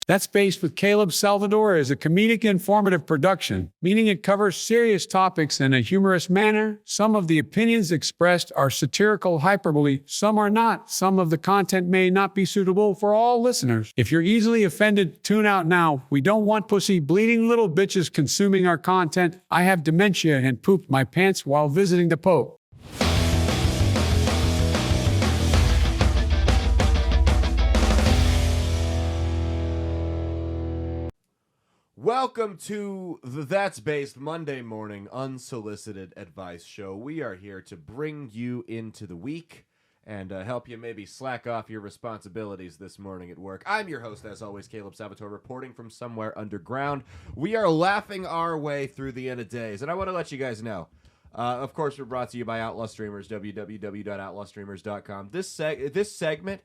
That's Based with Caleb Salvatore is a comedic informative production, meaning it covers serious topics in a humorous manner. Some of the opinions expressed are satirical hyperbole, some are not. Some of the content may not be suitable for all listeners. If you're easily offended, tune out now. We don't want pussy bleeding little bitches consuming our content. I have dementia and pooped my pants while visiting the Pope. Welcome to the That's Based Monday morning unsolicited advice show. We are here to bring you into the week and help you maybe slack off your responsibilities this morning at work. I'm your host, as always, Caleb Salvatore, reporting from somewhere underground. We are laughing our way through the end of days, and I want to let you guys know. Of course, we're brought to you by Outlaw Streamers, www.outlawstreamers.com. This segment...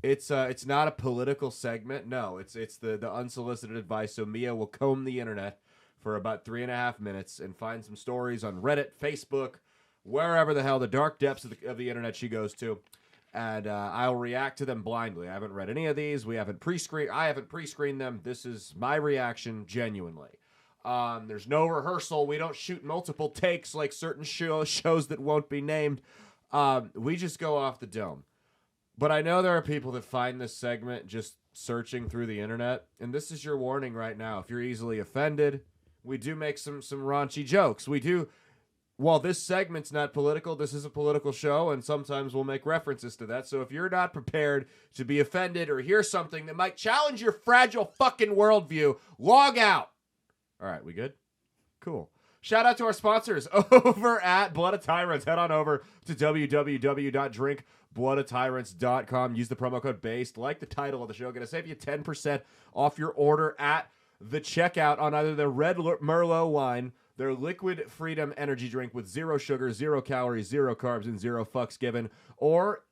It's not a political segment. No, it's the unsolicited advice. So Mia will comb the internet for about 3.5 minutes and find some stories on Reddit, Facebook, wherever the hell, the dark depths of the internet she goes to, and I'll react to them blindly. I haven't read any of these. I haven't pre-screened them. This is my reaction genuinely. There's no rehearsal. We don't shoot multiple takes like certain shows that won't be named. We just go off the dome. But I know there are people that find this segment just searching through the internet, and this is your warning right now. If you're easily offended, we do make some raunchy jokes. We do, while this segment's not political, this is a political show, and sometimes we'll make references to that. So if you're not prepared to be offended or hear something that might challenge your fragile fucking worldview, log out. All right, we good? Cool. Shout out to our sponsors over at Blood of Tyrants. Head on over to www.drinkbloodofTyrants.com. Use the promo code BASED, like the title of the show. Going to save you 10% off your order at the checkout on either the Red Merlot wine, their Liquid Freedom energy drink with 0 sugar, 0 calories, 0 carbs, and 0 fucks given, or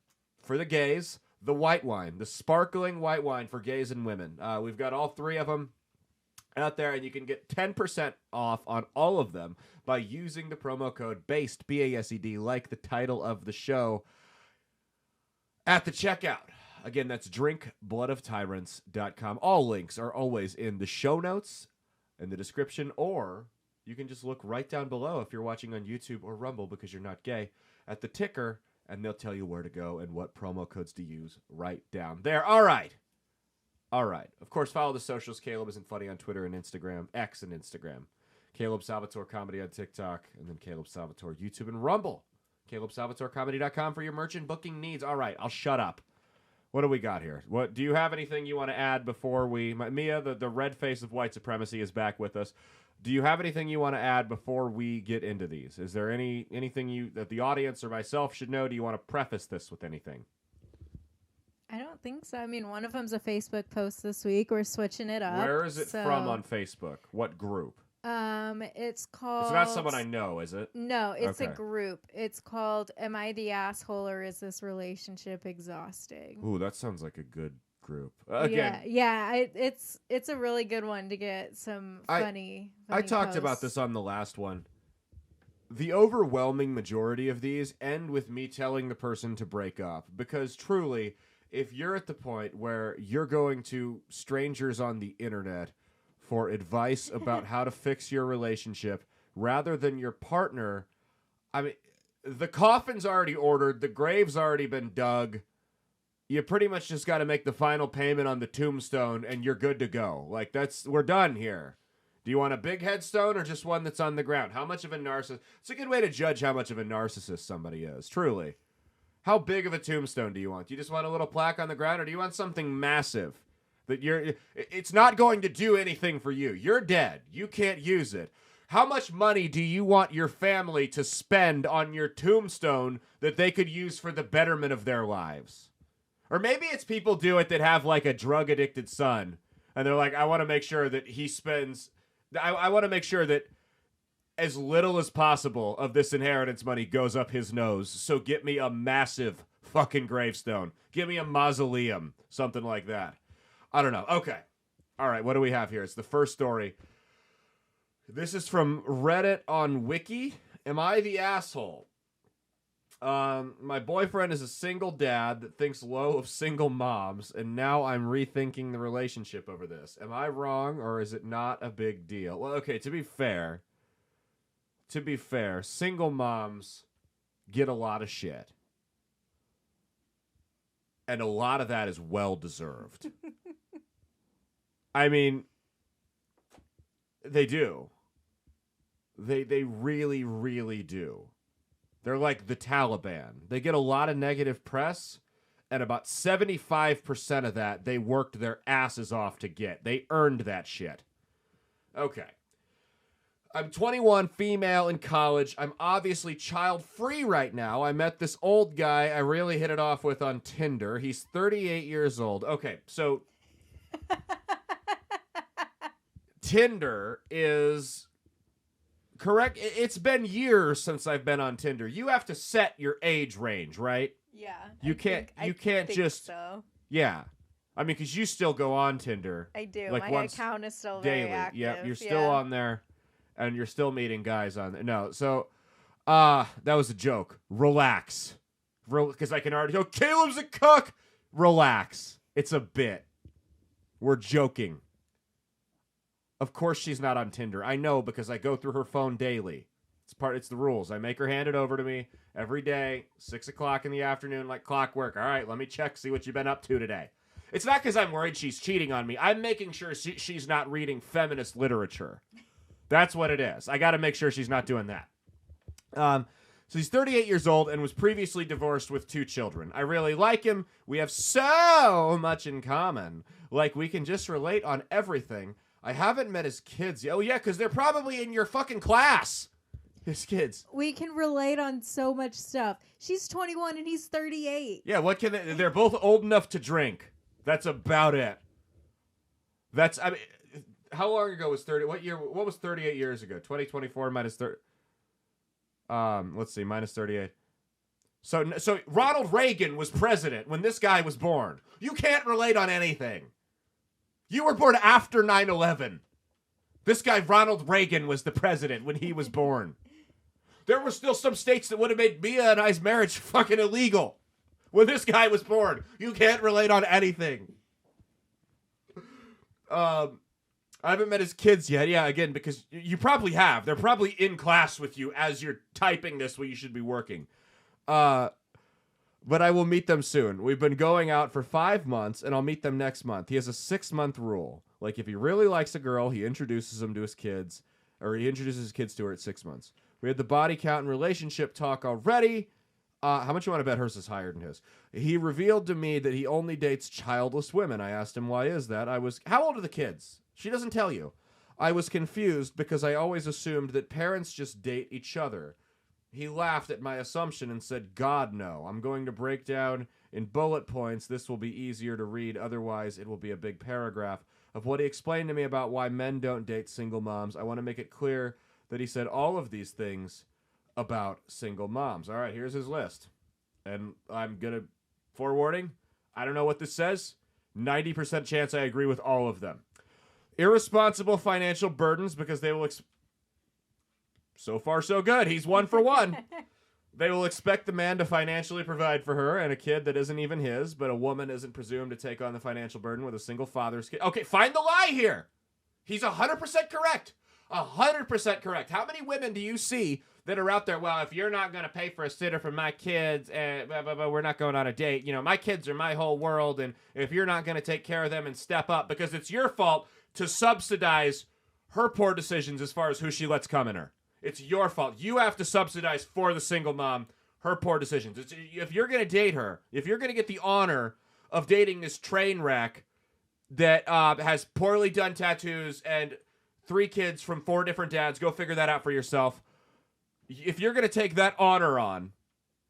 for the gays, the white wine, the sparkling white wine for gays and women. We've got all three of them out there, and you can get 10% off on all of them by using the promo code BASED, B-A-S-E-D, like the title of the show, at the checkout. Again, that's drinkbloodofTyrants.com. All links are always in the show notes, in the description, or you can just look right down below if you're watching on YouTube or Rumble because you're not gay, at the ticker, and they'll tell you where to go and what promo codes to use right down there. All right. Of course, follow the socials. Caleb Isn't Funny on Twitter and Instagram, X and Instagram. Caleb Salvatore Comedy on TikTok, and then Caleb Salvatore YouTube and Rumble. CalebSalvatoreComedy.com for your merchant booking needs. All right, I'll shut up. What do we got here? What do you have anything you want to add before Mia, the red face of white supremacy, is back with us. Do you have anything you want to add before we get into these? Is there anything that the audience or myself should know? Do you want to preface this with anything? I don't think so. I mean, one of them's a Facebook post this week. We're switching it up. Where is it from on Facebook? What group? It's called... It's not someone I know, is it? No, it's a group. It's called Am I the Asshole or Is This Relationship Exhausting? Ooh, that sounds like a good group. It's a really good one to get some funny I talked posts. about this on the last one. The overwhelming majority of these end with me telling the person to break up, because truly, if you're at the point where you're going to strangers on the internet for advice about how to fix your relationship rather than your partner, I mean, the coffin's already ordered, the grave's already been dug. You pretty much just got to make the final payment on the tombstone and you're good to go. Like, we're done here. Do you want a big headstone or just one that's on the ground? How much of a narcissist? It's a good way to judge how much of a narcissist somebody is, truly. How big of a tombstone do you want? Do you just want a little plaque on the ground, or do you want something massive that it's not going to do anything for you? You're dead. You can't use it. How much money do you want your family to spend on your tombstone that they could use for the betterment of their lives? Or maybe it's people do it that have like a drug-addicted son, and they're like, I want to make sure that he spends... I want to make sure that as little as possible of this inheritance money goes up his nose. So get me a massive fucking gravestone. Give me a mausoleum. Something like that. I don't know. Okay. All right. What do we have here? It's the first story. This is from Reddit on Wiki. Am I the asshole? My boyfriend is a single dad that thinks low of single moms, and now I'm rethinking the relationship over this. Am I wrong, or is it not a big deal? Well, okay, to be fair, single moms get a lot of shit. And a lot of that is well-deserved. I mean, they do. They really, really do. They're like the Taliban. They get a lot of negative press, and about 75% of that they worked their asses off to get. They earned that shit. Okay. I'm 21, female, in college. I'm obviously child-free right now. I met this old guy I really hit it off with on Tinder. He's 38 years old. Okay, so Tinder is correct. It's been years since I've been on Tinder. You have to set your age range, right? Yeah. You can't just so. Yeah. I mean, because you still go on Tinder. I do. Like My account is still daily. very active. Yep, you're still on there, and you're still meeting guys on there. No, so that was a joke. Relax. Because I can already go, Caleb's a cuck. Relax. It's a bit. We're joking. Of course she's not on Tinder. I know because I go through her phone daily. It's the rules. I make her hand it over to me every day, 6 o'clock in the afternoon, like clockwork. All right, let me check, see what you've been up to today. It's not because I'm worried she's cheating on me. I'm making sure she's not reading feminist literature. That's what it is. I got to make sure she's not doing that. So he's 38 years old and was previously divorced with 2 children. I really like him. We have so much in common. Like, we can just relate on everything. I haven't met his kids yet. Oh, yeah, because they're probably in your fucking class. His kids. We can relate on so much stuff. She's 21 and he's 38. Yeah, what can they're both old enough to drink. That's about it. I mean, how long ago was 30? What was 38 years ago? 2024 minus 30. Let's see, minus 38. So Ronald Reagan was president when this guy was born. You can't relate on anything. You were born after 9/11. This guy, Ronald Reagan, was the president when he was born. There were still some states that would have made Mia and I's marriage fucking illegal when this guy was born. You can't relate on anything. I haven't met his kids yet. Yeah, again, because you probably have. They're probably in class with you as you're typing this where you should be working. But I will meet them soon. We've been going out for 5 months, and I'll meet them next month. He has a 6-month rule. Like, if he really likes a girl, he introduces them to his kids, or he introduces his kids to her at 6 months. We had the body count and relationship talk already. How much you want to bet hers is higher than his? He revealed to me that he only dates childless women. I asked him, why is that? How old are the kids? She doesn't tell you. I was confused because I always assumed that parents just date each other. He laughed at my assumption and said, God, no. I'm going to break down in bullet points. This will be easier to read. Otherwise, it will be a big paragraph of what he explained to me about why men don't date single moms. I want to make it clear that he said all of these things about single moms. All right, here's his list. And I'm going to, forewarning, I don't know what this says. 90% chance I agree with all of them. Irresponsible financial burdens because they will... So far, so good. He's 1 for 1. They will expect the man to financially provide for her and a kid that isn't even his, but a woman isn't presumed to take on the financial burden with a single father's kid. Okay, find the lie here. He's 100% correct. 100% correct. How many women do you see that are out there, well, if you're not going to pay for a sitter for my kids, we're not going on a date. You know, my kids are my whole world, and if you're not going to take care of them and step up, because it's your fault to subsidize her poor decisions as far as who she lets come in her. It's your fault. You have to subsidize for the single mom her poor decisions. If you're going to date her, if you're going to get the honor of dating this train wreck that has poorly done tattoos and 3 kids from 4 different dads, go figure that out for yourself. If you're going to take that honor on,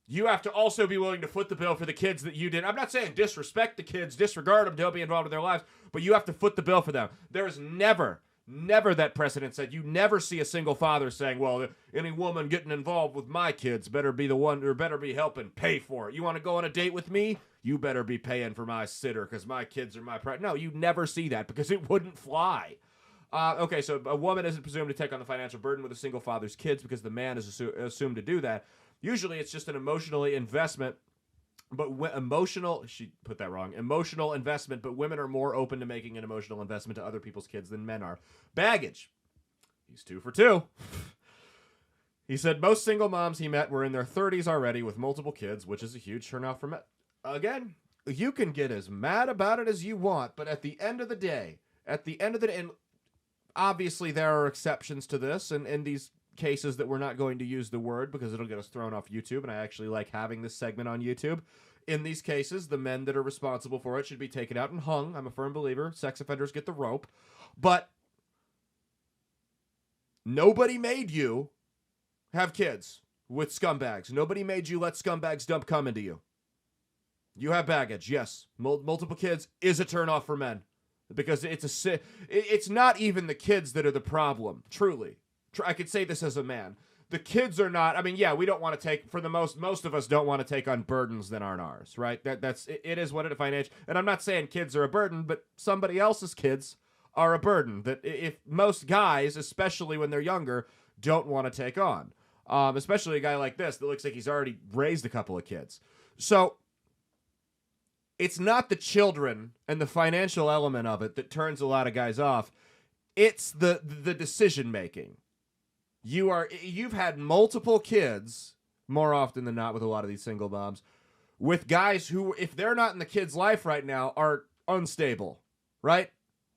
you have to also be willing to foot the bill for the kids that you did. I'm not saying disrespect the kids, disregard them, don't be involved in their lives, but you have to foot the bill for them. There is never that precedent said. You never see a single father saying, well, any woman getting involved with my kids better be the one, or better be helping pay for it. You want to go on a date with me? You better be paying for my sitter because my kids are my pride. No, you never see that because it wouldn't fly. Okay, so a woman isn't presumed to take on the financial burden with a single father's kids because the man is assumed to do that. Usually it's just an emotional investment, but she put that wrong. Emotional investment, but women are more open to making an emotional investment to other people's kids than men are. Baggage. He's 2 for 2. He said most single moms he met were in their 30s already with multiple kids, which is a huge turnout for men. Again, you can get as mad about it as you want, but at the end of the day, and obviously there are exceptions to this, and in these cases that we're not going to use the word because it'll get us thrown off YouTube, and I actually like having this segment on YouTube. In these cases, the men that are responsible for it should be taken out and hung. I'm a firm believer. Sex offenders get the rope. But nobody made you have kids with scumbags. Nobody made you let scumbags dump cum into you. You have baggage, yes. Multiple kids is a turnoff for men because it's not even the kids that are the problem, truly. I could say this as a man. The kids are not. I mean, yeah, we don't want to take, for the most of us don't want to take on burdens that aren't ours, right? It is what it financial. And I'm not saying kids are a burden, but somebody else's kids are a burden that if most guys, especially when they're younger, don't want to take on. Especially a guy like this that looks like he's already raised a couple of kids. So it's not the children and the financial element of it that turns a lot of guys off. It's the decision making. You've had multiple kids more often than not with a lot of these single moms with guys who, if they're not in the kid's life right now, are unstable, right?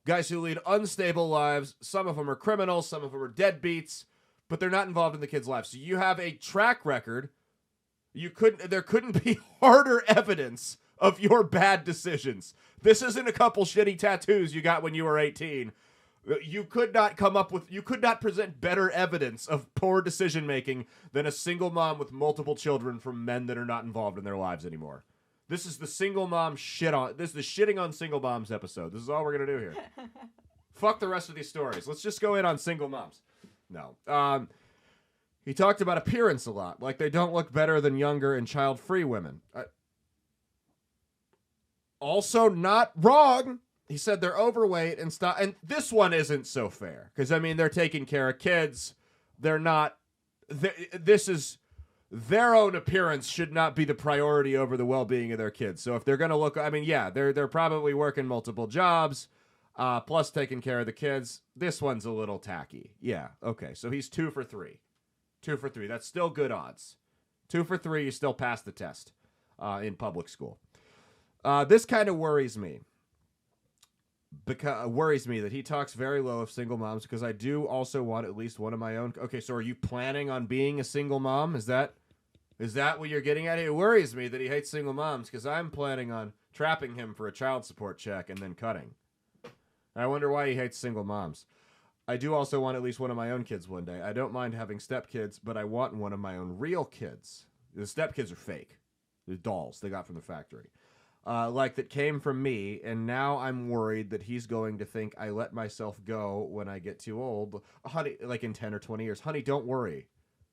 Guys who lead unstable lives. Some of them are criminals, some of them are deadbeats, but they're not involved in the kid's life. So you have a track record. There couldn't be harder evidence of your bad decisions. This isn't a couple shitty tattoos you got when you were 18. You could not present better evidence of poor decision making than a single mom with multiple children from men that are not involved in their lives anymore. This is the single mom this is the shitting on single moms episode. This is all we're gonna do here. Fuck the rest of these stories. Let's just go in on single moms. No. He talked about appearance a lot, like they don't look better than younger and child-free women. Also not wrong. He said they're overweight and stuff. And this one isn't so fair. Because, I mean, they're taking care of kids. They're not... This is... Their own appearance should not be the priority over the well-being of their kids. So if they're going to look... I mean, yeah, they're probably working multiple jobs, plus taking care of the kids. This one's a little tacky. Yeah, okay. So he's 2 for 3. 2 for 3. That's still good odds. 2 for 3, you still pass the test in public school. This kind of worries me. Worries me that he talks very low of single moms because I do also want at least one of my own. Okay, so are you planning on being a single mom? Is that what you're getting at? It worries me that he hates single moms because I'm planning on trapping him for a child support check and then cutting. I wonder why he hates single moms. I do also want at least one of my own kids one day. I don't mind having stepkids, but I want one of my own real kids. The stepkids are fake. They're dolls they got from the factory. Like that came from me, and now I'm worried that he's going to think I let myself go when I get too old. Honey, like in 10 or 20 years. Honey, don't worry.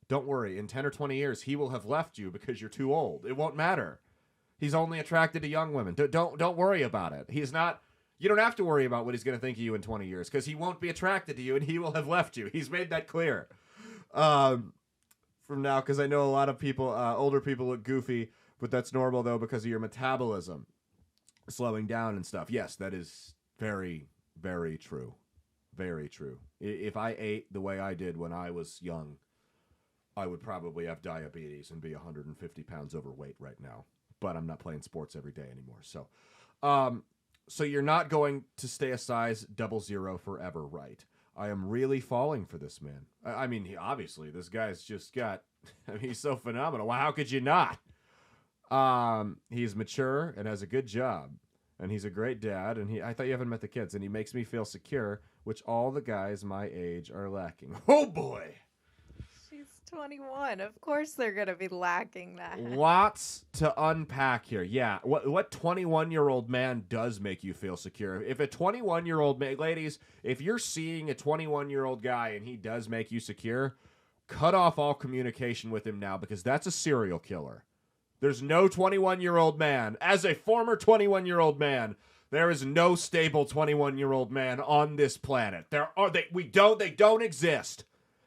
Don't worry. In 10 or 20 years, he will have left you because you're too old. It won't matter. He's only attracted to young women. Don't worry about it. He's not... You don't have to worry about what he's going to think of you in 20 years because he won't be attracted to you and he will have left you. He's made that clear. From now, because I know a lot of people, older people look goofy, but that's normal, though, because of your metabolism slowing down and stuff. Yes, that is very, very true. Very true. If I ate the way I did when I was young, I would probably have diabetes and be 150 pounds overweight right now. But I'm not playing sports every day anymore. So you're not going to stay a size 00 forever, right? I am really falling for this man. I mean, obviously, this guy's just got... I mean, he's so phenomenal. Well, how could you not? He's mature and has a good job. And he's a great dad. And I thought you haven't met the kids. And he makes me feel secure, which all the guys my age are lacking. Oh, boy! She's 21. Of course they're going to be lacking that. Lots to unpack here. Yeah, what 21-year-old man does make you feel secure? If a 21-year-old man... Ladies, if you're seeing a 21-year-old guy and he does make you secure, cut off all communication with him now because that's a serial killer. There's no 21-year-old man. As a former 21-year-old man, there is no stable 21-year-old man on this planet. They don't exist.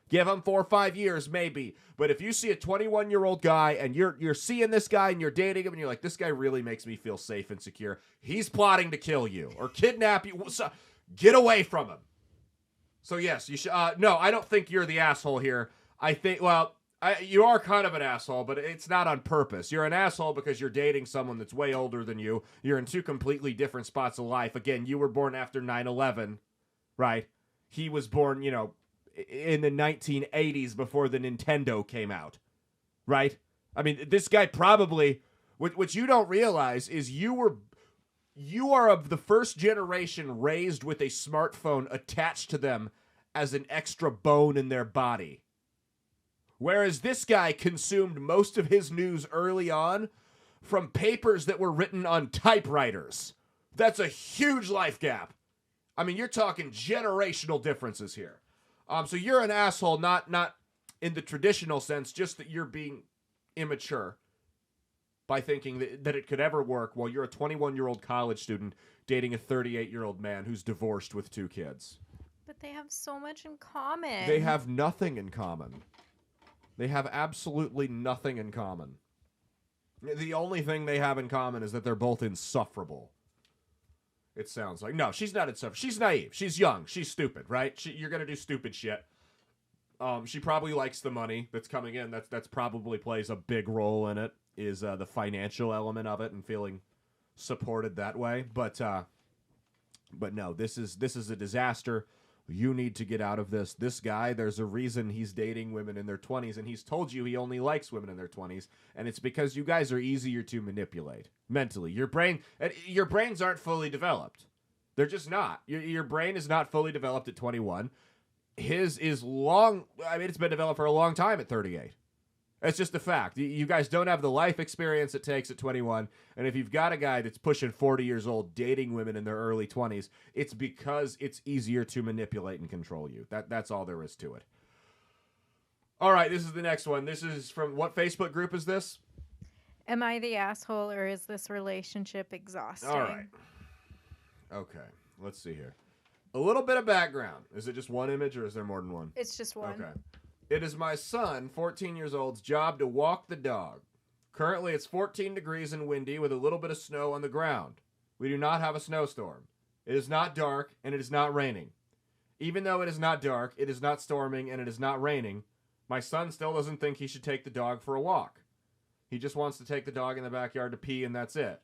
Give him 4 or 5 years, maybe. But if you see a 21-year-old guy and you're seeing this guy and you're dating him and you're like, this guy really makes me feel safe and secure, he's plotting to kill you or kidnap you. So get away from him. So yes, you should. No, I don't think you're the asshole here. I think, you are kind of an asshole, but it's not on purpose. You're an asshole because you're dating someone that's way older than you. You're in two completely different spots of life. Again, you were born after 9/11, right? He was born, in the 1980s before the Nintendo came out, right? I mean, this guy probably, what you don't realize is you are of the first generation raised with a smartphone attached to them as an extra bone in their body. Whereas this guy consumed most of his news early on from papers that were written on typewriters. That's a huge life gap. I mean, you're talking generational differences here. So you're an asshole, not in the traditional sense, just that you're being immature by thinking that it could ever work while you're a 21-year-old college student dating a 38-year-old man who's divorced with 2 kids. But they have so much in common. They have nothing in common. They have absolutely nothing in common. The only thing they have in common is that they're both insufferable. It sounds like. No, she's not insufferable. She's naive. She's young. She's stupid, right? You're going to do stupid shit. She probably likes the money that's coming in. That's probably plays a big role in it, is the financial element of it and feeling supported that way. But no, this is a disaster. You need to get out of this. This guy, there's a reason he's dating women in their 20s, and he's told you he only likes women in their 20s, and it's because you guys are easier to manipulate mentally. Your brains aren't fully developed. They're just not. Your brain is not fully developed at 21. His is long. I mean, it's been developed for a long time at 38. It's just a fact. You guys don't have the life experience it takes at 21. And if you've got a guy that's pushing 40 years old dating women in their early 20s, it's because it's easier to manipulate and control you. That's all there is to it. All right, this is the next one. This is from what Facebook group is this? Am I the asshole or is this relationship exhausting? All right. Okay, let's see here. A little bit of background. Is it just one image or is there more than one? It's just one. Okay. It is my son, 14 years old's job to walk the dog. Currently, it's 14 degrees and windy with a little bit of snow on the ground. We do not have a snowstorm. It is not dark, and it is not raining. Even though it is not dark, it is not storming, and it is not raining, my son still doesn't think he should take the dog for a walk. He just wants to take the dog in the backyard to pee, and that's it.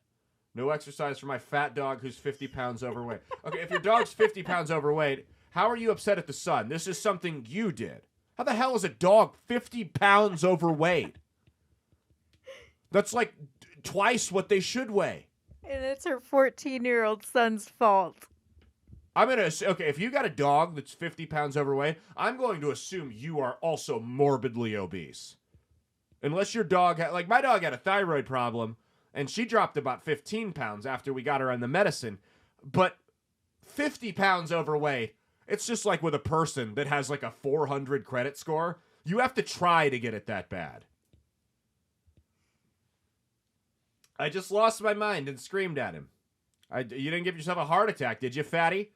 No exercise for my fat dog who's 50 pounds overweight. Okay, if your dog's 50 pounds overweight, how are you upset at the son? This is something you did. How the hell is a dog 50 pounds overweight? That's like twice what they should weigh. And it's her 14-year-old son's fault. Okay, if you got a dog that's 50 pounds overweight, I'm going to assume you are also morbidly obese. Unless your dog like my dog had a thyroid problem, and she dropped about 15 pounds after we got her on the medicine. But 50 pounds overweight, it's just like with a person that has like a 400 credit score. You have to try to get it that bad. I just lost my mind and screamed at him. You didn't give yourself a heart attack, did you, fatty?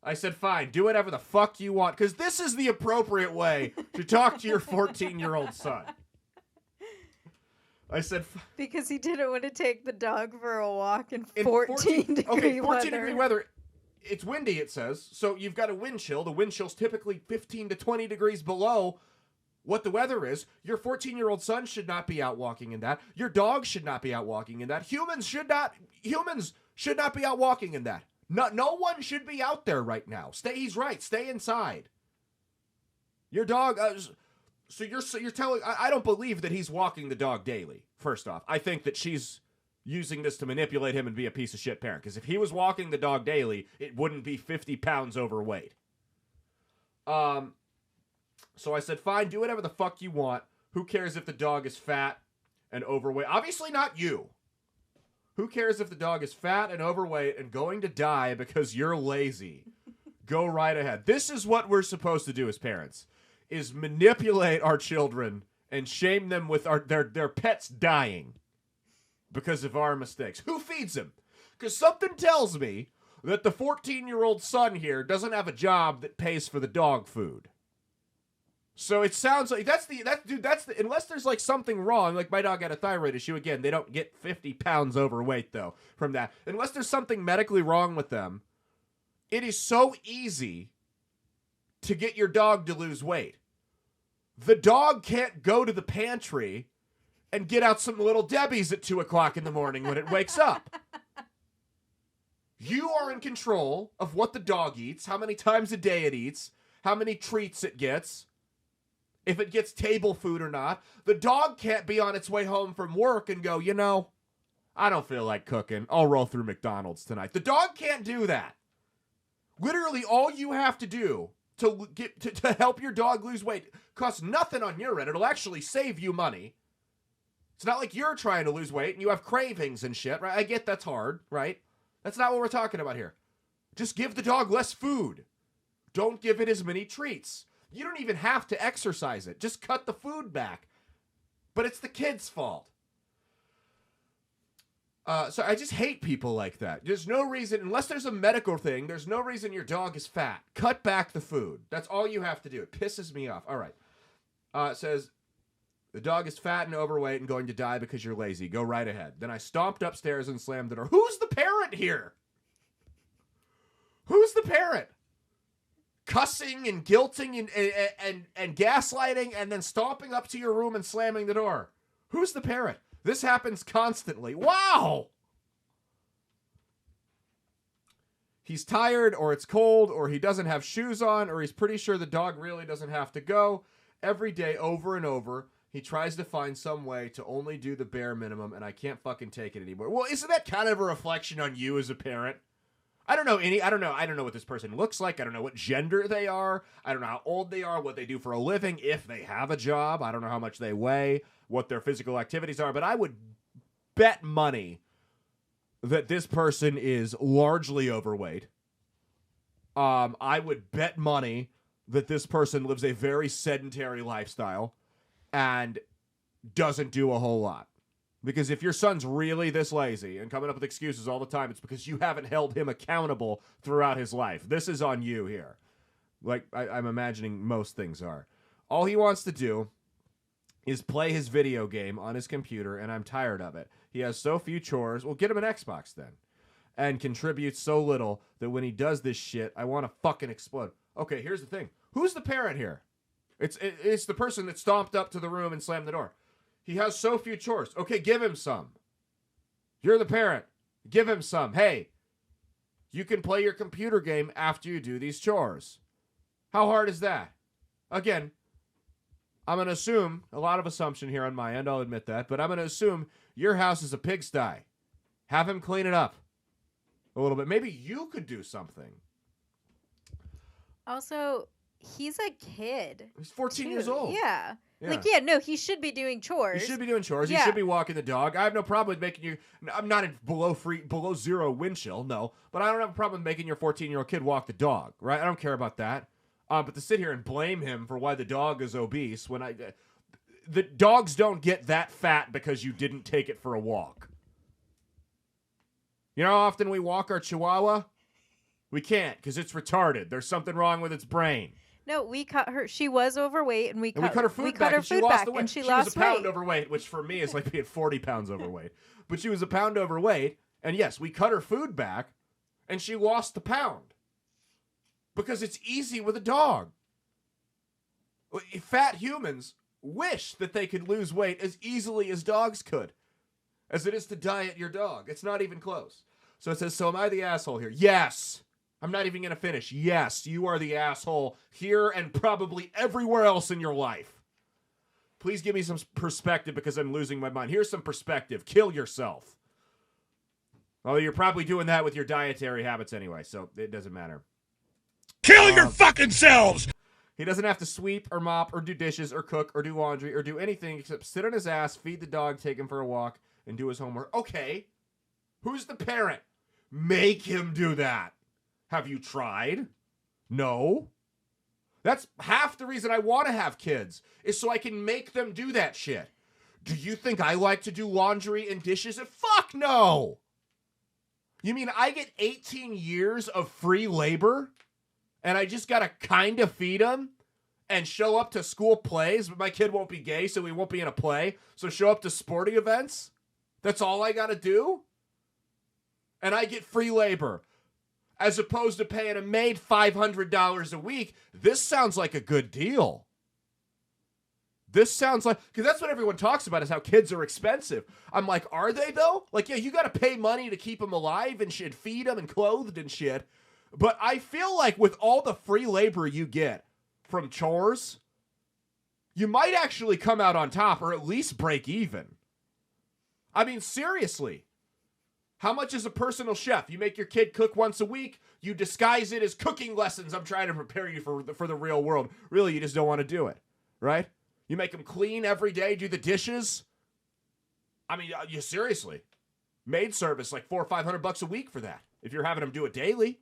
I said, fine, do whatever the fuck you want, because this is the appropriate way to talk to your 14-year-old son. I said... Because he didn't want to take the dog for a walk in 14-degree 14-degree weather. It's windy, it says, so you've got a wind chill. The wind chill's typically 15 to 20 degrees below what the weather is. Your 14-year-old son should not be out walking in that. Your dog should not be out walking in that. Humans should not be out walking in that. No one should be out there right now. He's right. Stay inside. Your dog. So you're telling. I don't believe that he's walking the dog daily. First off, I think that she's using this to manipulate him and be a piece of shit parent. Because if he was walking the dog daily, it wouldn't be 50 pounds overweight. So I said, fine, do whatever the fuck you want. Who cares if the dog is fat and overweight? Obviously not you. Who cares if the dog is fat and overweight and going to die because you're lazy? Go right ahead. This is what we're supposed to do as parents, is manipulate our children and shame them with their pets dying because of our mistakes. Who feeds them? Because something tells me that the 14-year-old son here doesn't have a job that pays for the dog food. So it sounds like unless there's like something wrong, like my dog had a thyroid issue. Again, they don't get 50 pounds overweight though from that. Unless there's something medically wrong with them, it is so easy to get your dog to lose weight. The dog can't go to the pantry and get out some Little Debbie's at 2 o'clock in the morning when it wakes up. You are in control of what the dog eats, how many times a day it eats, how many treats it gets, if it gets table food or not. The dog can't be on its way home from work and go, I don't feel like cooking. I'll roll through McDonald's tonight. The dog can't do that. Literally, all you have to do to help your dog lose weight costs nothing on your end. It'll actually save you money. It's not like you're trying to lose weight and you have cravings and shit, right? I get that's hard, right? That's not what we're talking about here. Just give the dog less food. Don't give it as many treats. You don't even have to exercise it. Just cut the food back. But it's the kid's fault. So I just hate people like that. There's no reason, unless there's a medical thing, there's no reason your dog is fat. Cut back the food. That's all you have to do. It pisses me off. All right. It says, the dog is fat and overweight and going to die because you're lazy. Go right ahead. Then I stomped upstairs and slammed the door. Who's the parent here? Who's the parent? Cussing and guilting and gaslighting and then stomping up to your room and slamming the door. Who's the parent? This happens constantly. Wow! He's tired, or it's cold, or he doesn't have shoes on, or he's pretty sure the dog really doesn't have to go. Every day, over and over, he tries to find some way to only do the bare minimum, and I can't fucking take it anymore. Well, isn't that kind of a reflection on you as a parent? I don't know what this person looks like. I don't know what gender they are. I don't know how old they are, what they do for a living, if they have a job. I don't know how much they weigh, what their physical activities are, but I would bet money that this person is largely overweight. I would bet money that this person lives a very sedentary lifestyle and doesn't do a whole lot. Because if your son's really this lazy and coming up with excuses all the time, it's because you haven't held him accountable throughout his life. This is on you here. Like I'm imagining most things are. All he wants to do is play his video game on his computer, and I'm tired of it. He has so few chores. Well, get him an Xbox then. And contributes so little that when he does this shit, I want to fucking explode. Okay, here's the thing. Who's the parent here? It's the person that stomped up to the room and slammed the door. He has so few chores. Okay, give him some. You're the parent. Give him some. Hey, you can play your computer game after you do these chores. How hard is that? Again, I'm going to assume, a lot of assumption here on my end, I'll admit that, but I'm going to assume your house is a pigsty. Have him clean it up a little bit. Maybe you could do something. Also, he's a kid. He's 14 too. years old. Yeah. Yeah. No, he should be doing chores. He should be doing chores. Yeah. He should be walking the dog. I have no problem with making you... I'm not in below zero wind chill, no. But I don't have a problem with making your 14-year-old kid walk the dog, right? I don't care about that. But to sit here and blame him for why the dog is obese when the dogs don't get that fat because you didn't take it for a walk. You know how often we walk our Chihuahua? We can't because it's retarded. There's something wrong with its brain. No, we cut her. She was overweight, and we cut her food back, and she lost the weight. She was a pound overweight, which for me is like being 40 pounds overweight. But she was a pound overweight, and yes, we cut her food back, and she lost the pound. Because it's easy with a dog. Fat humans wish that they could lose weight as easily as dogs could. As it is to diet your dog. It's not even close. So it says, so am I the asshole here? Yes. I'm not even going to finish. Yes, you are the asshole here and probably everywhere else in your life. Please give me some perspective because I'm losing my mind. Here's some perspective. Kill yourself. Although you're probably doing that with your dietary habits anyway, so it doesn't matter. Kill your fucking selves! He doesn't have to sweep or mop or do dishes or cook or do laundry or do anything except sit on his ass, feed the dog, take him for a walk, and do his homework. Okay. Who's the parent? Make him do that. Have you tried? No. That's half the reason I want to have kids, is so I can make them do that shit. Do you think I like to do laundry and dishes? Fuck no! You mean I get 18 years of free labor, and I just gotta kind of feed them, and show up to school plays, but my kid won't be gay, so he won't be in a play. So show up to sporting events? That's all I got to do? And I get free labor. As opposed to paying a maid $500 a week, this sounds like a good deal. This sounds like, because that's what everyone talks about is how kids are expensive. I'm like, are they though? Like, yeah, you got to pay money to keep them alive and shit, feed them and clothed and shit. But I feel like with all the free labor you get from chores, you might actually come out on top or at least break even. I mean, seriously. How much is a personal chef? You make your kid cook once a week. You disguise it as cooking lessons. I'm trying to prepare you for the real world. Really, you just don't want to do it, right? You make them clean every day, do the dishes. I mean, you seriously. Maid service, like $400 or $500 a week for that. If you're having them do it daily.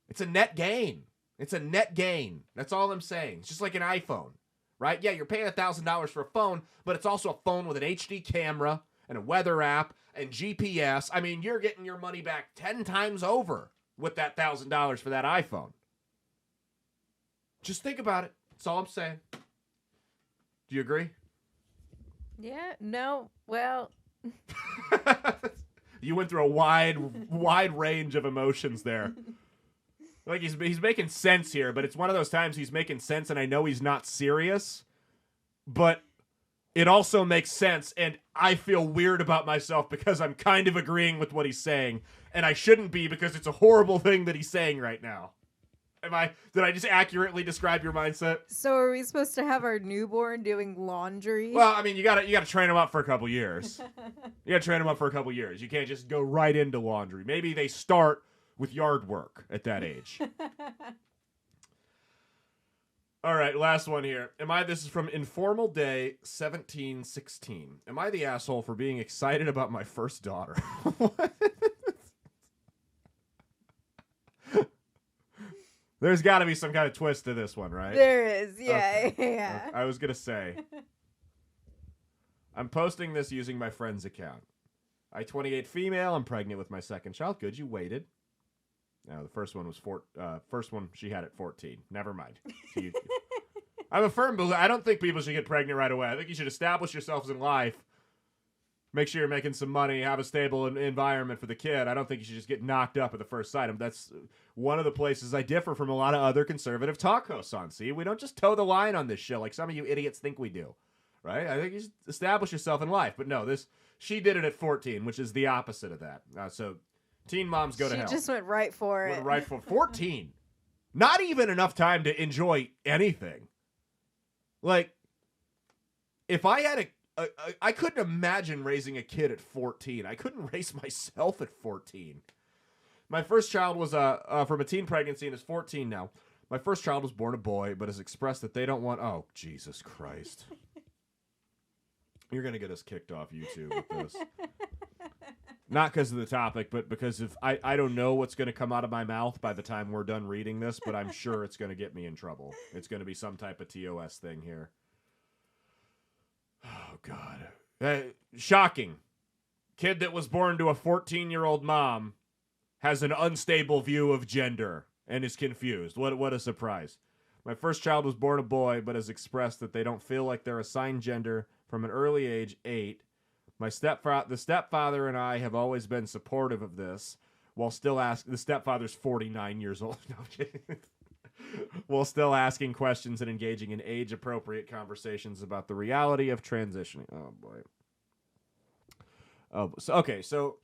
It's a net gain. It's a net gain. That's all I'm saying. It's just like an iPhone, right? Yeah, you're paying $1,000 for a phone, but it's also a phone with an HD camera and a weather app and GPS. I mean, you're getting your money back 10 times over with that $1,000 for that iPhone. Just think about it. That's all I'm saying. Do you agree? Yeah, no, well. You went through a wide range of emotions there. Like he's making sense here, but it's one of those times he's making sense and I know he's not serious, but it also makes sense and I feel weird about myself because I'm kind of agreeing with what he's saying and I shouldn't be because it's a horrible thing that he's saying right now. Did I just accurately describe your mindset? So are we supposed to have our newborn doing laundry? Well, I mean, you gotta train him up for a couple years. You gotta train him up for a couple years. You can't just go right into laundry. Maybe they start with yard work at that age. All right, last one here. This is from Informal Day 1716. Am I the asshole for being excited about my first daughter? What? There's got to be some kind of twist to this one, right? There is, yeah, Okay. yeah. I was going to say. I'm posting this using my friend's account. I 28 female. I'm pregnant with my second child. Good, you waited. No, the first one was first one she had at 14. Never mind. I'm a firm believer. I don't think people should get pregnant right away. I think you should establish yourselves in life. Make sure you're making some money, have a stable environment for the kid. I don't think you should just get knocked up at the first sight. That's one of the places I differ from a lot of other conservative talk hosts on. See, we don't just toe the line on this show like some of you idiots think we do, right? I think you should establish yourself in life. But no, she did it at 14, which is the opposite of that. So teen moms go to hell. She just went right for it. Went right for 14. Not even enough time to enjoy anything. Like, if I had I couldn't imagine raising a kid at 14. I couldn't raise myself at 14. My first child was from a teen pregnancy and is 14 now. My first child was born a boy, but has expressed that they don't want... Oh, Jesus Christ. You're going to get us kicked off YouTube with this. Not because of the topic, but because of... I don't know what's going to come out of my mouth by the time we're done reading this, but I'm sure it's going to get me in trouble. It's going to be some type of TOS thing here. Oh, God. Shocking. Kid that was born to a 14-year-old mom has an unstable view of gender and is confused. What a surprise. My first child was born a boy, but has expressed that they don't feel like they're assigned gender from an early age, 8. The stepfather and I have always been supportive of this, while still the stepfather's 49 years old. No, I'm kidding. While still asking questions and engaging in age-appropriate conversations about the reality of transitioning. Oh, boy. Oh, so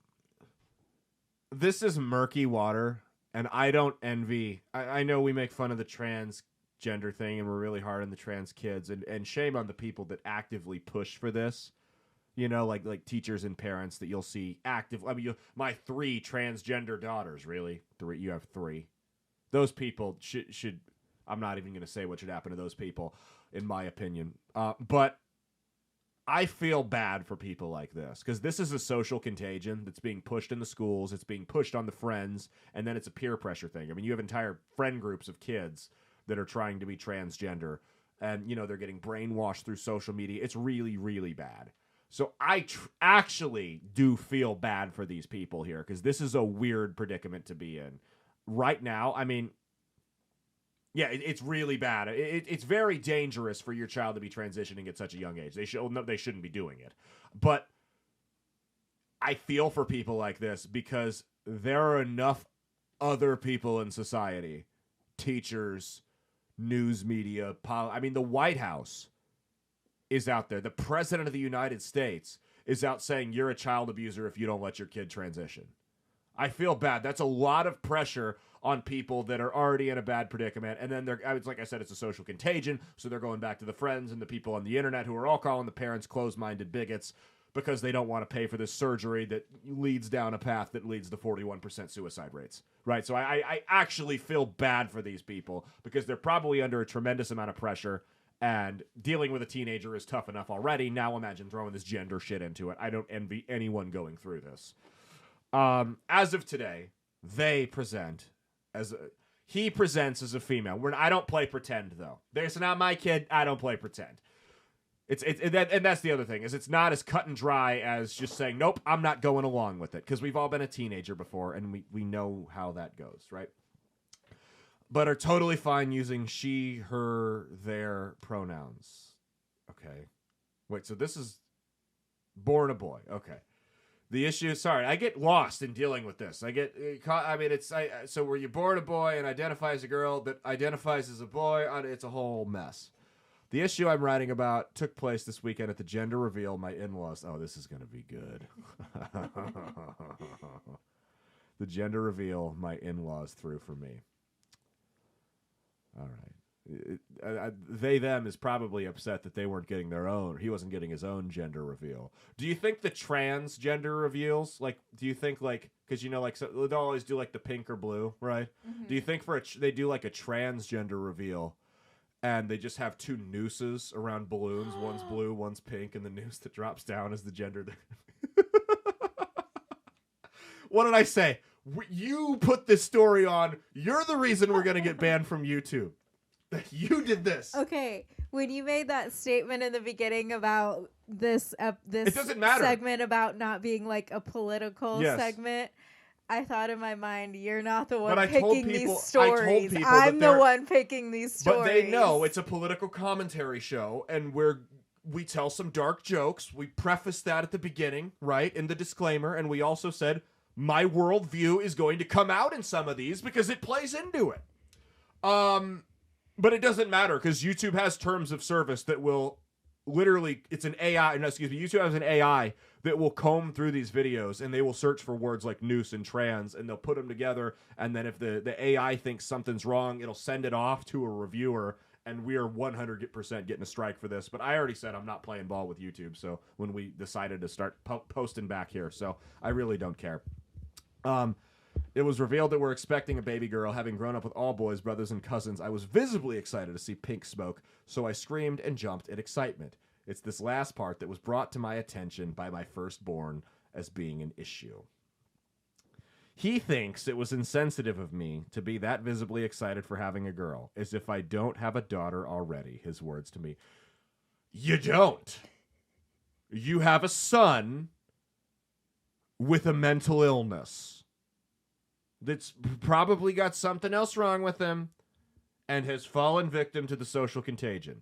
this is murky water, and I don't envy... I know we make fun of the transgender thing, and we're really hard on the trans kids, and shame on the people that actively push for this. You know, like teachers and parents that you'll see active... I mean, my 3 transgender daughters, really? 3? You have 3. Those people should I'm not even going to say what should happen to those people, in my opinion. But I feel bad for people like this, because this is a social contagion that's being pushed in the schools. It's being pushed on the friends, and then it's a peer pressure thing. I mean, you have entire friend groups of kids that are trying to be transgender, and, you know, they're getting brainwashed through social media. It's really, really bad. So I actually do feel bad for these people here, because this is a weird predicament to be in. Right now, I mean, Yeah, it's really bad. It's very dangerous for your child to be transitioning at such a young age. They shouldn't be doing it. But I feel for people like this because there are enough other people in society, teachers, news media, the White House is out there. The President of the United States is out saying you're a child abuser if you don't let your kid transition. I feel bad. That's a lot of pressure on people that are already in a bad predicament. And then it's like I said, it's a social contagion. So they're going back to the friends and the people on the internet who are all calling the parents closed-minded bigots because they don't want to pay for this surgery that leads down a path that leads to 41% suicide rates. Right? So I actually feel bad for these people because they're probably under a tremendous amount of pressure, and dealing with a teenager is tough enough already. Now imagine throwing this gender shit into it. I don't envy anyone going through this. As of today, he presents as a female. I don't play pretend though. There's not my kid. I don't play pretend. And that's the other thing is it's not as cut and dry as just saying nope. I'm not going along with it because we've all been a teenager before and we know how that goes, right? But are totally fine using she, her, their pronouns. Okay, wait. So this is born a boy. Okay. The issue, sorry, I get lost in dealing with this. So were you born a boy and identify as a girl that identifies as a boy? It's a whole mess. The issue I'm writing about took place this weekend at the gender reveal my in-laws. Oh, this is going to be good. The gender reveal my in-laws threw for me. All right. They, them is probably upset that they weren't getting their own. He wasn't getting his own gender reveal. Do you think the transgender reveals, do you think, because, so they'll always do, the pink or blue, right? Mm-hmm. Do you think they do, a transgender reveal, and they just have two nooses around balloons? One's blue, one's pink, and the noose that drops down is the gender. What did I say? You put this story on. You're the reason we're going to get banned from YouTube. You did this. Okay, when you made that statement in the beginning about this it doesn't matter. Segment about not being a political segment, I thought in my mind, you're not the one picking these stories. I'm the one picking these stories. But they know it's a political commentary show, and we tell some dark jokes. We preface that at the beginning, right, in the disclaimer, and we also said my worldview is going to come out in some of these because it plays into it. But it doesn't matter because YouTube has terms of service that will literally, YouTube has an AI that will comb through these videos and they will search for words like noose and trans and they'll put them together. And then if the AI thinks something's wrong, it'll send it off to a reviewer. And we are 100% getting a strike for this. But I already said I'm not playing ball with YouTube. So when we decided to start posting back here, so I really don't care. It was revealed that we're expecting a baby girl. Having grown up with all boys, brothers, and cousins, I was visibly excited to see pink smoke, so I screamed and jumped in excitement. It's this last part that was brought to my attention by my firstborn as being an issue. He thinks it was insensitive of me to be that visibly excited for having a girl, as if I don't have a daughter already, his words to me. You don't. You have a son with a mental illness that's probably got something else wrong with him and has fallen victim to the social contagion.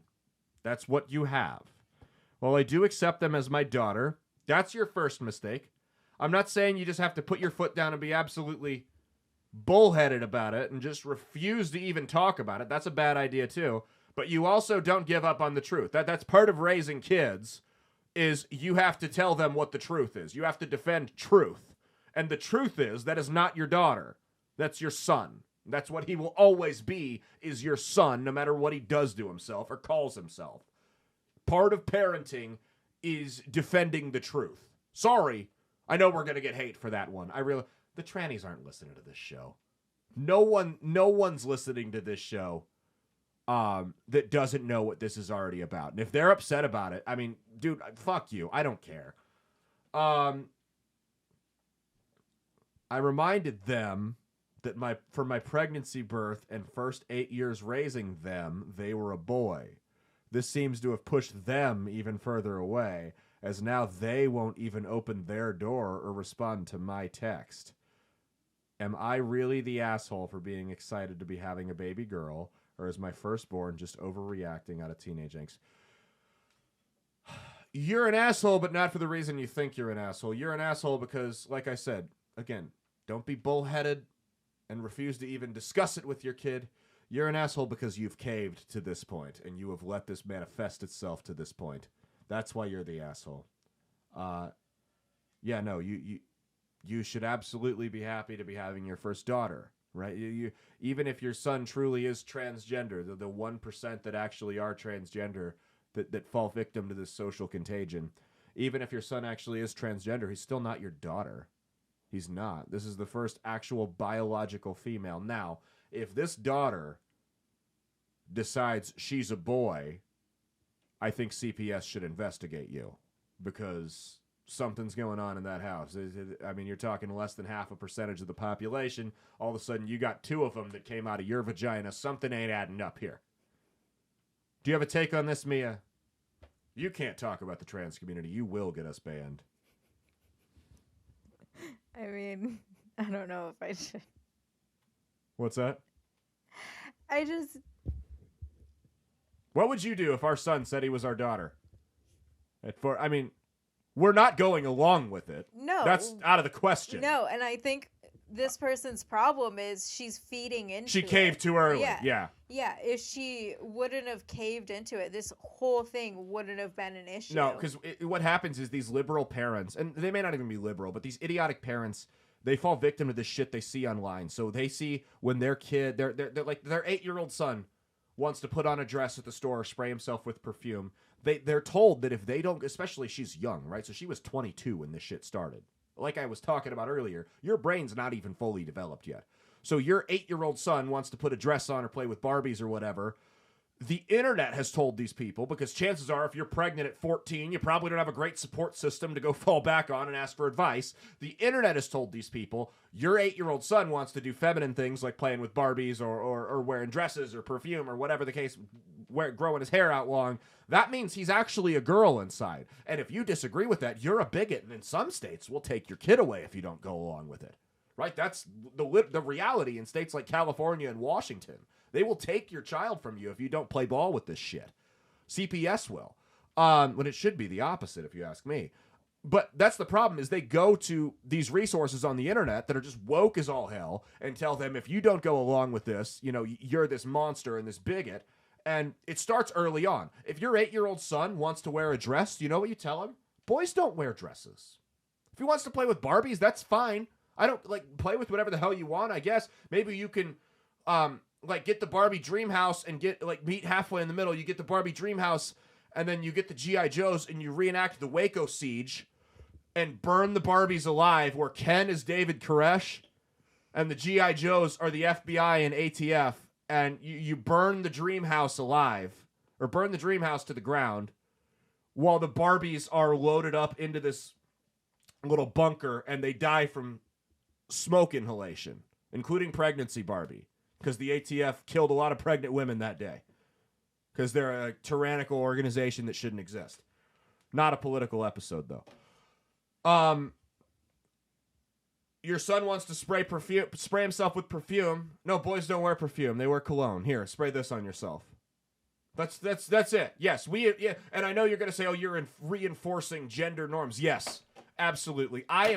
That's what you have. While I do accept them as my daughter, that's your first mistake. I'm not saying you just have to put your foot down and be absolutely bullheaded about it and just refuse to even talk about it. That's a bad idea too. But you also don't give up on the truth. That's part of raising kids is you have to tell them what the truth is. You have to defend truth. And the truth is, that is not your daughter. That's your son. That's what he will always be, is your son, no matter what he does to himself or calls himself. Part of parenting is defending the truth. Sorry, I know we're going to get hate for that one. The trannies aren't listening to this show. No one's listening to this show that doesn't know what this is already about. And if they're upset about it, dude, fuck you. I don't care. I reminded them that for my pregnancy, birth, and first 8 years raising them, they were a boy. This seems to have pushed them even further away, as now they won't even open their door or respond to my text. Am I really the asshole for being excited to be having a baby girl, or is my firstborn just overreacting out of teenage angst? You're an asshole, but not for the reason you think you're an asshole. You're an asshole because, like I said, again, don't be bullheaded and refuse to even discuss it with your kid. You're an asshole because you've caved to this point, and you have let this manifest itself to this point. That's why you're the asshole. Yeah, no, you should absolutely be happy to be having your first daughter, right? You even if your son truly is transgender, the 1% that actually are transgender that fall victim to this social contagion, even if your son actually is transgender, he's still not your daughter. He's not. This is the first actual biological female. Now, if this daughter decides she's a boy, I think CPS should investigate you because something's going on in that house. I mean, you're talking less than 0.5% of the population. All of a sudden, you got 2 of them that came out of your vagina. Something ain't adding up here. Do you have a take on this, Mia? You can't talk about the trans community. You will get us banned. I mean, I don't know if I should. What's that? What would you do if our son said he was our daughter? I mean, we're not going along with it. No. That's out of the question. No, and I think this person's problem is she's feeding into it. She caved too early. Yeah. Yeah, if she wouldn't have caved into it, this whole thing wouldn't have been an issue. No, because what happens is these liberal parents, and they may not even be liberal, but these idiotic parents, they fall victim to this shit they see online. So they see when their kid, they're like their 8-year-old son wants to put on a dress at the store, spray himself with perfume. They're told that if they don't, especially she's young, right? So she was 22 when this shit started. Like I was talking about earlier, your brain's not even fully developed yet. So your 8-year-old son wants to put a dress on or play with Barbies or whatever. The internet has told these people, because chances are if you're pregnant at 14, you probably don't have a great support system to go fall back on and ask for advice. The internet has told these people, your 8-year-old son wants to do feminine things like playing with Barbies or wearing dresses or perfume or whatever the case, growing his hair out long. That means he's actually a girl inside. And if you disagree with that, you're a bigot. And in some states, we'll take your kid away if you don't go along with it. Right? That's the reality in states like California and Washington. They will take your child from you if you don't play ball with this shit. CPS will. When it should be the opposite, if you ask me. But that's the problem, is they go to these resources on the internet that are just woke as all hell and tell them, if you don't go along with this, you know, you're this monster and this bigot. And it starts early on. If your 8-year-old son wants to wear a dress, you know what you tell him? Boys don't wear dresses. If he wants to play with Barbies, that's fine. I don't, play with whatever the hell you want, I guess. Maybe you can, get the Barbie dream house and meet halfway in the middle. You get the Barbie dream house, and then you get the G.I. Joes, and you reenact the Waco siege and burn the Barbies alive, where Ken is David Koresh, and the G.I. Joes are the FBI and ATF, and you burn the dream house alive, or burn the dream house to the ground, while the Barbies are loaded up into this little bunker, and they die from smoke inhalation, including pregnancy Barbie, because the ATF killed a lot of pregnant women that day, because they're a tyrannical organization that shouldn't exist. Not a political episode, though. Your son wants to spray himself with perfume. No, boys don't wear perfume. They wear cologne. Here, spray this on yourself. That's it. Yes, and I know you're going to say, oh, you're reinforcing gender norms. Yes, absolutely. I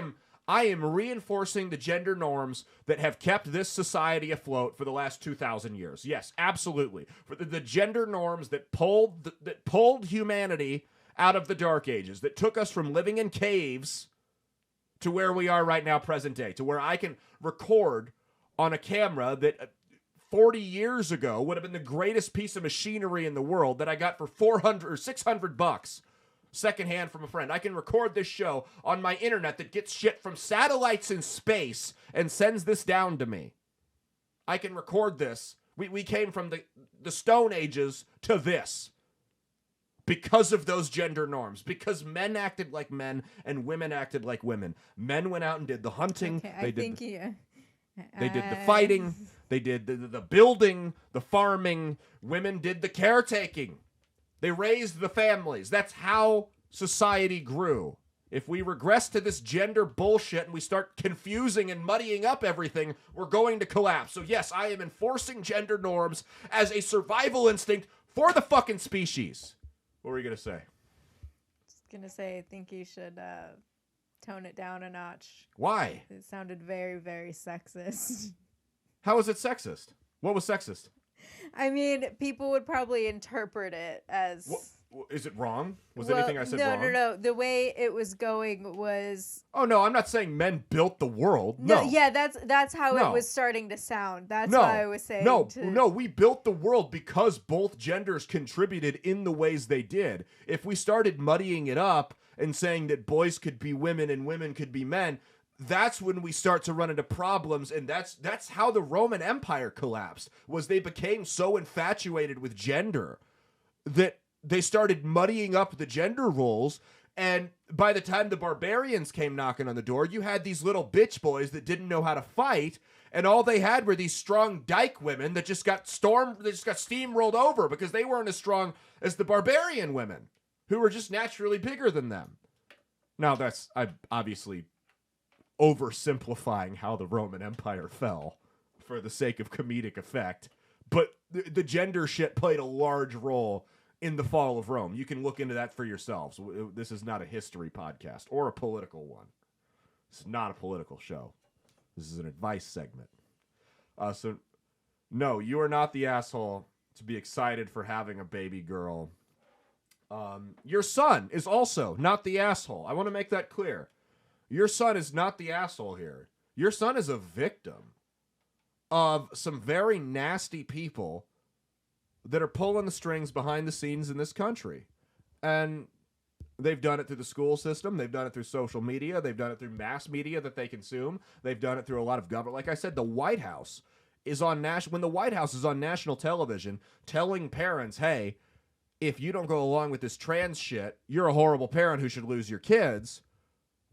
am reinforcing the gender norms that have kept this society afloat for the last 2,000 years. Yes, absolutely. For the gender norms that pulled humanity out of the Dark Ages, that took us from living in caves to where we are right now, present day, to where I can record on a camera that 40 years ago would have been the greatest piece of machinery in the world that I got for $400 or $600 secondhand from a friend. I can record this show on my internet that gets shit from satellites in space and sends this down to me. I can record this. We came from the Stone Ages to this because of those gender norms, because men acted like men and women acted like women. Men went out and did the hunting. Okay, they did the fighting. They did the building, the farming. Women did the caretaking. They raised the families. That's how society grew. If we regress to this gender bullshit and we start confusing and muddying up everything, we're going to collapse. So yes, I am enforcing gender norms as a survival instinct for the fucking species. What were you going to say? Just going to say, I think you should tone it down a notch. Why? It sounded very, very sexist. How is it sexist? What was sexist? I mean, people would probably interpret it as... Is it wrong? Was anything I said wrong? No. The way it was going was... Oh, no, I'm not saying men built the world. No. Yeah, that's how it was starting to sound. That's why I was saying... No, we built the world because both genders contributed in the ways they did. If we started muddying it up and saying that boys could be women and women could be men, that's when we start to run into problems, and that's how the Roman Empire collapsed, was they became so infatuated with gender that they started muddying up the gender roles, and by the time the barbarians came knocking on the door, you had these little bitch boys that didn't know how to fight, and all they had were these strong dyke women that just got steamrolled over because they weren't as strong as the barbarian women, who were just naturally bigger than them. Now, I'm obviously oversimplifying how the Roman Empire fell for the sake of comedic effect, but the gender shit played a large role in the fall of Rome. You can look into that for yourselves. This is not a history podcast or a political one. It's not a political show. This is an advice segment. So, no, you are not the asshole to be excited for having a baby girl. Your son is also not the asshole. I want to make that clear. Your son is not the asshole here. Your son is a victim of some very nasty people that are pulling the strings behind the scenes in this country. And they've done it through the school system. They've done it through social media. They've done it through mass media that they consume. They've done it through a lot of government. Like I said, the White House is on when the White House is on national television telling parents, hey, if you don't go along with this trans shit, you're a horrible parent who should lose your kids.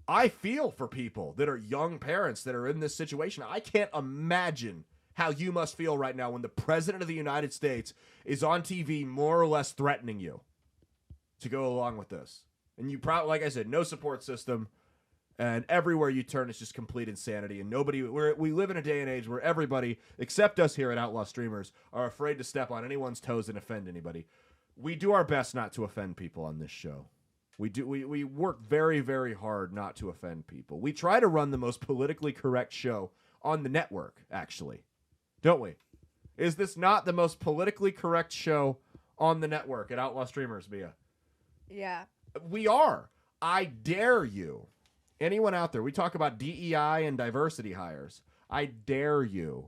I feel for people that are young parents that are in this situation. I can't imagine how you must feel right now when the president of the United States is on TV more or less threatening you to go along with this. And you probably, like I said, no support system, and everywhere you turn, it's just complete insanity. And we live in a day and age where everybody, except us here at Outlaw Streamers, are afraid to step on anyone's toes and offend anybody. We do our best not to offend people on this show. We work very, very hard not to offend people. We try to run the most politically correct show on the network, actually. Don't we? Is this not the most politically correct show on the network at Outlaw Streamers, Mia? Yeah. We are. I dare you. Anyone out there, we talk about DEI and diversity hires. I dare you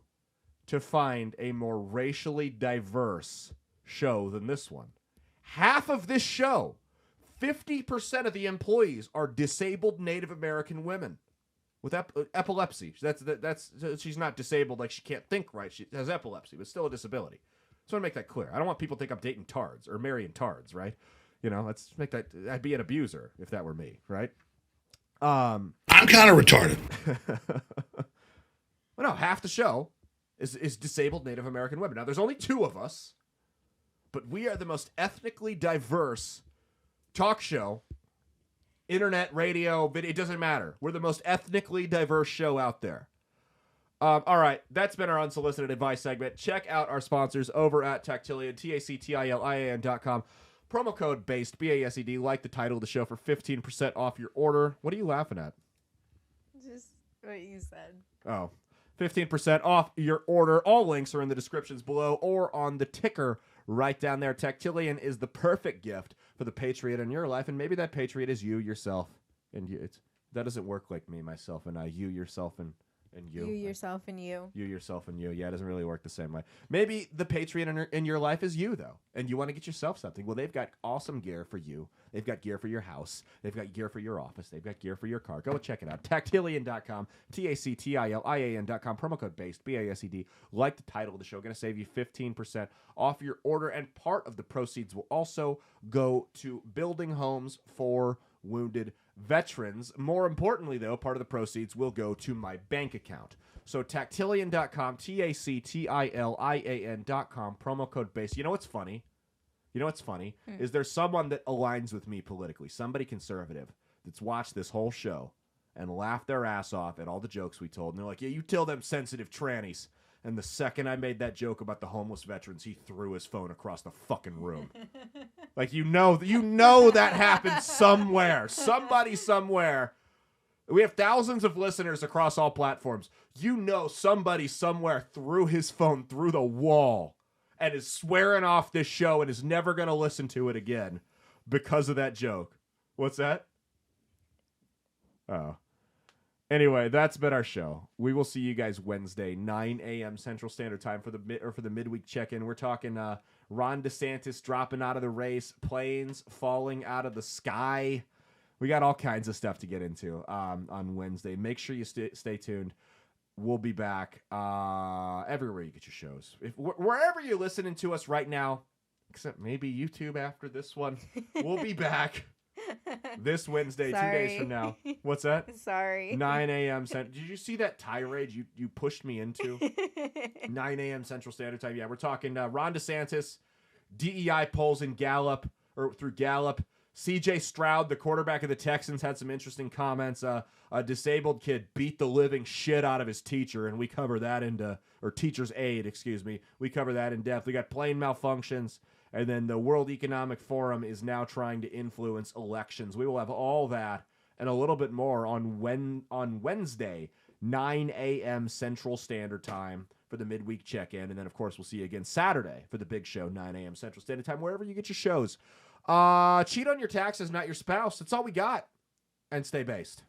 to find a more racially diverse show than this one. Half of this show, 50% of the employees are disabled Native American women with epilepsy. That's she's not disabled like she can't think right. She has epilepsy, but still a disability. Just want to make that clear. I don't want people to think I'm dating tards or marrying tards, right? You know, let's make that. I'd be an abuser if that were me, right? I'm kind of retarded. Well, no, half the show is disabled Native American women. Now, there's only 2 of us, but we are the most ethnically diverse talk show. Internet, radio, video, it doesn't matter. We're the most ethnically diverse show out there. All right, that's been our unsolicited advice segment. Check out our sponsors over at Tactilian, TACTILIAN.com. Promo code BASED, BASED, like the title of the show for 15% off your order. What are you laughing at? Just what you said. Oh, 15% off your order. All links are in the descriptions below or on the ticker right down there. Tactilian is the perfect gift for the patriot in your life, and maybe that patriot is you, yourself, and you. That doesn't work like me, myself, and I. You, yourself, and you. You, yourself, and you. You, yourself, and you. Yeah, it doesn't really work the same way. Maybe the patriot in your life is you, though, and you want to get yourself something. Well, they've got awesome gear for you. They've got gear for your house. They've got gear for your office. They've got gear for your car. Go check it out. Tactilian.com, TACTILIAN.com, promo code BASED, BASED. Like the title of the show, going to save you 15% off your order, and part of the proceeds will also go to building homes for wounded veterans. More importantly, though, part of the proceeds will go to my bank account. So Tactilian.com, TACTILIAN.com, promo code BASED. You know what's funny? Is there's someone that aligns with me politically, somebody conservative, that's watched this whole show and laughed their ass off at all the jokes we told. And they're like, yeah, you tell them sensitive trannies. And the second I made that joke about the homeless veterans, he threw his phone across the fucking room. Like, you know that happened somewhere. Somebody somewhere. We have thousands of listeners across all platforms. You know somebody somewhere threw his phone through the wall and is swearing off this show and is never going to listen to it again because of that joke. What's that? Oh. Anyway, that's been our show. We will see you guys Wednesday, 9 a.m. Central Standard Time for the midweek check-in. We're talking Ron DeSantis dropping out of the race, planes falling out of the sky. We got all kinds of stuff to get into on Wednesday. Make sure you stay tuned. We'll be back everywhere you get your shows. Wherever you're listening to us right now, except maybe YouTube after this one, we'll be back. This Wednesday, 2 days from now. What's that? Sorry. 9 a.m. Did you see that tirade you pushed me into? 9 a.m. Central Standard Time. Yeah, we're talking Ron DeSantis, DEI polls in Gallup, or through Gallup. C.J. Stroud, the quarterback of the Texans, had some interesting comments. A disabled kid beat the living shit out of his teacher, and we cover that or teacher's aide, excuse me. We cover that in depth. We got plane malfunctions. And then the World Economic Forum is now trying to influence elections. We will have all that and a little bit more on Wednesday, 9 a.m. Central Standard Time for the midweek check-in. And then, of course, we'll see you again Saturday for the big show, 9 a.m. Central Standard Time, wherever you get your shows. Cheat on your taxes, not your spouse. That's all we got. And stay based.